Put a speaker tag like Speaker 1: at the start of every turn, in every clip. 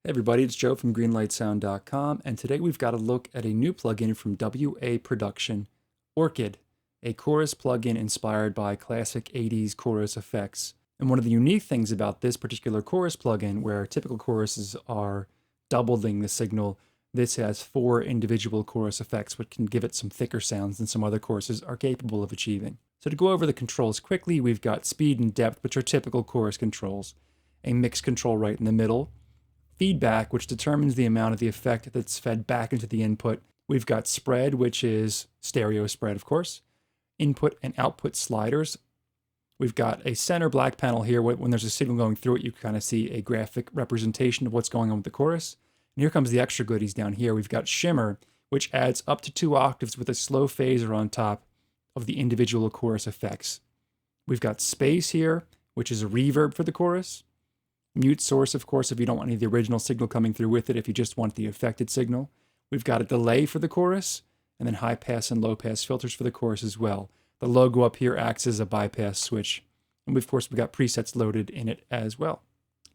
Speaker 1: Hey everybody, it's Joe from greenlightsound.com, and today we've got a look at a new plugin from WA Production, Orchid, a chorus plugin inspired by classic 80s chorus effects. And one of the unique things about this particular chorus plugin, where typical choruses are doubling the signal, this has 4 individual chorus effects, which can give it some thicker sounds than some other choruses are capable of achieving. So to go over the controls quickly, we've got speed and depth, which are typical chorus controls, a mix control right in the middle, feedback, which determines the amount of the effect that's fed back into the input. We've got spread, which is stereo spread, of course. Input and output sliders. We've got a center black panel here. When there's a signal going through it, you kind of see a graphic representation of what's going on with the chorus. And here comes the extra goodies down here. We've got shimmer, which adds up to 2 octaves with a slow phaser on top of the individual chorus effects. We've got space here, which is a reverb for the chorus. Mute source, of course, if you don't want any of the original signal coming through with it, if you just want the affected signal. We've got a delay for the chorus, and then high pass and low pass filters for the chorus as well. The logo up here acts as a bypass switch. And of course, we've got presets loaded in it as well.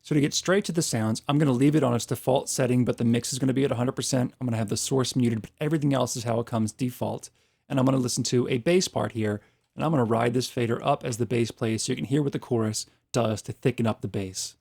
Speaker 1: So to get straight to the sounds, I'm going to leave it on its default setting, but the mix is going to be at 100%. I'm going to have the source muted, but everything else is how it comes default. And I'm going to listen to a bass part here, and I'm going to ride this fader up as the bass plays so you can hear what the chorus does to thicken up the bass.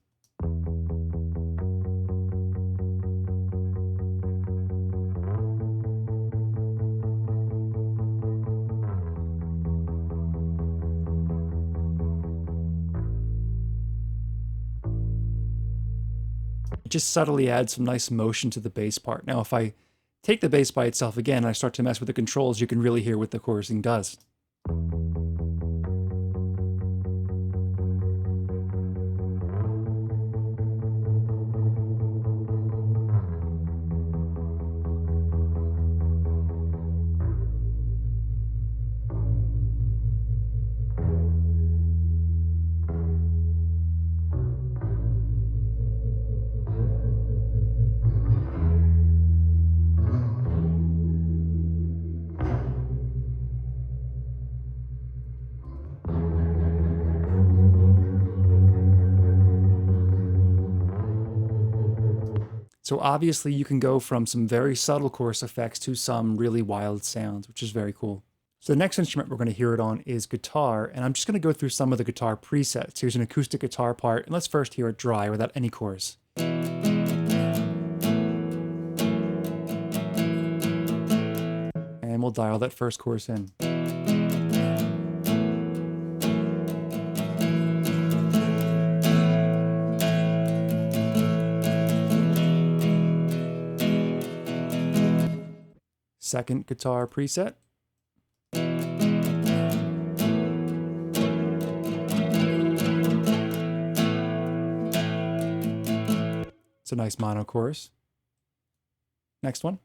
Speaker 1: It just subtly adds some nice motion to the bass part. Now, if I take the bass by itself again and I start to mess with the controls, you can really hear what the chorusing does. So obviously you can go from some very subtle chorus effects to some really wild sounds, which is very cool. So the next instrument we're going to hear it on is guitar, and I'm just going to go through some of the guitar presets. Here's an acoustic guitar part, and let's first hear it dry without any chorus. And we'll dial that first chorus in. Second guitar preset. It's a nice mono chorus. Next one.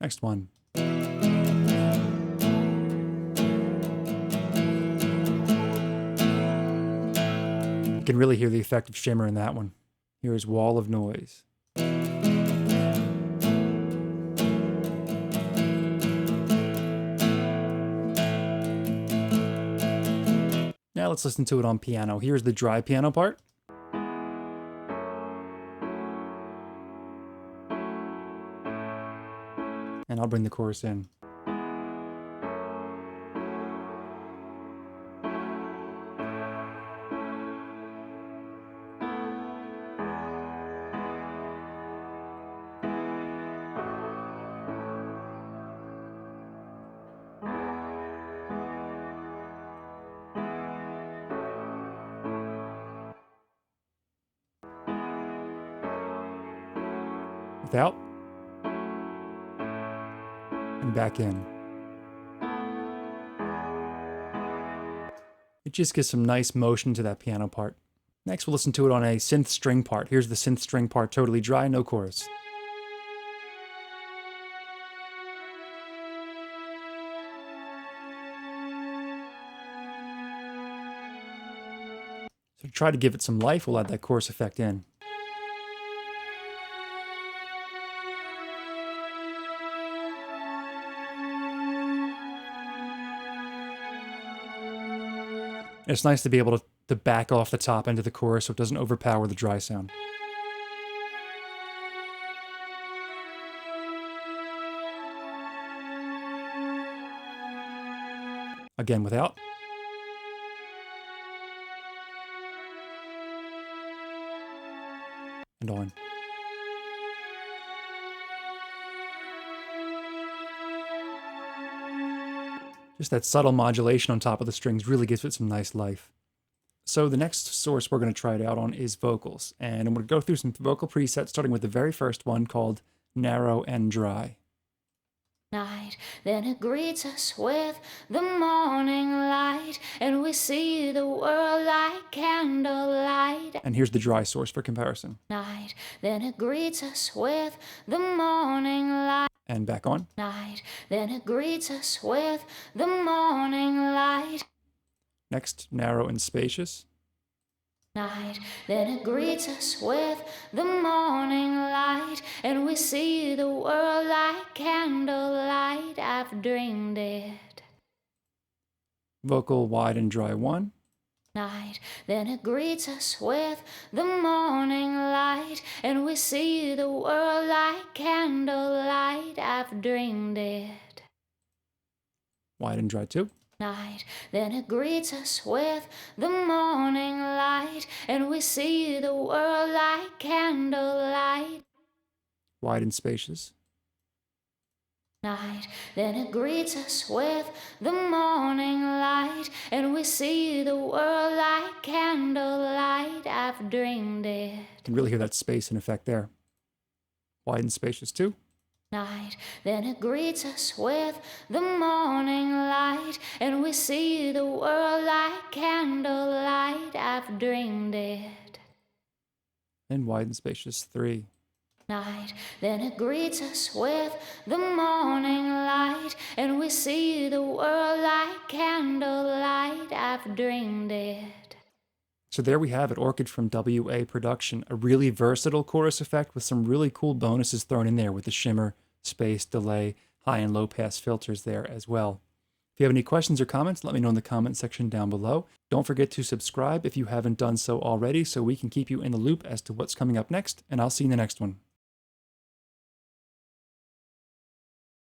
Speaker 1: Next one. You can really hear the effect of shimmer in that one. Here is Wall of Noise. Now let's listen to it on piano. Here's the dry piano part. And I'll bring the chorus in. Without. And back in. It just gives some nice motion to that piano part. Next we'll listen to it on a synth string part. Here's the synth string part totally dry, no chorus. So to try to give it some life, we'll add that chorus effect in. It's nice to be able to back off the top end of the chorus so it doesn't overpower the dry sound. Again, without. And on. Just that subtle modulation on top of the strings really gives it some nice life. So the next source we're going to try it out on is vocals. And I'm going to go through some vocal presets, starting with the very first one called Narrow and Dry.
Speaker 2: Night, then it greets us with the morning light, and we see the world like candlelight.
Speaker 1: And here's the dry source for comparison.
Speaker 2: Night, then it greets us with the morning light.
Speaker 1: And back on.
Speaker 2: Night, then it greets us with the morning light.
Speaker 1: Next, Narrow and Spacious.
Speaker 2: Night, then it greets us with the morning light, and we see the world like candlelight. I've dreamed it.
Speaker 1: Vocal wide and dry 1.
Speaker 2: Night, then it greets us with the morning light, and we see the world like candlelight. I've dreamed it.
Speaker 1: Wide and dry 2.
Speaker 2: Night, then it greets us with the morning light, and we see the world like candlelight.
Speaker 1: Wide and Spacious.
Speaker 2: Night, then it greets us with the morning light, and we see the world like candlelight. I've dreamed it.
Speaker 1: You can really hear that space in effect there. Wide and Spacious 2.
Speaker 2: Night, then it greets us with the morning light, and we see the world like candlelight. I've dreamed it.
Speaker 1: And Wide and Spacious 3.
Speaker 2: Night, then it greets us with the morning light, and we see the world like candlelight. I've dreamed it.
Speaker 1: So there we have it, Orchid from WA Production, a really versatile chorus effect with some really cool bonuses thrown in there with the shimmer, space, delay, high and low pass filters there as well. If you have any questions or comments, let me know in the comment section down below. Don't forget to subscribe if you haven't done so already so we can keep you in the loop as to what's coming up next, and I'll see you in the next one.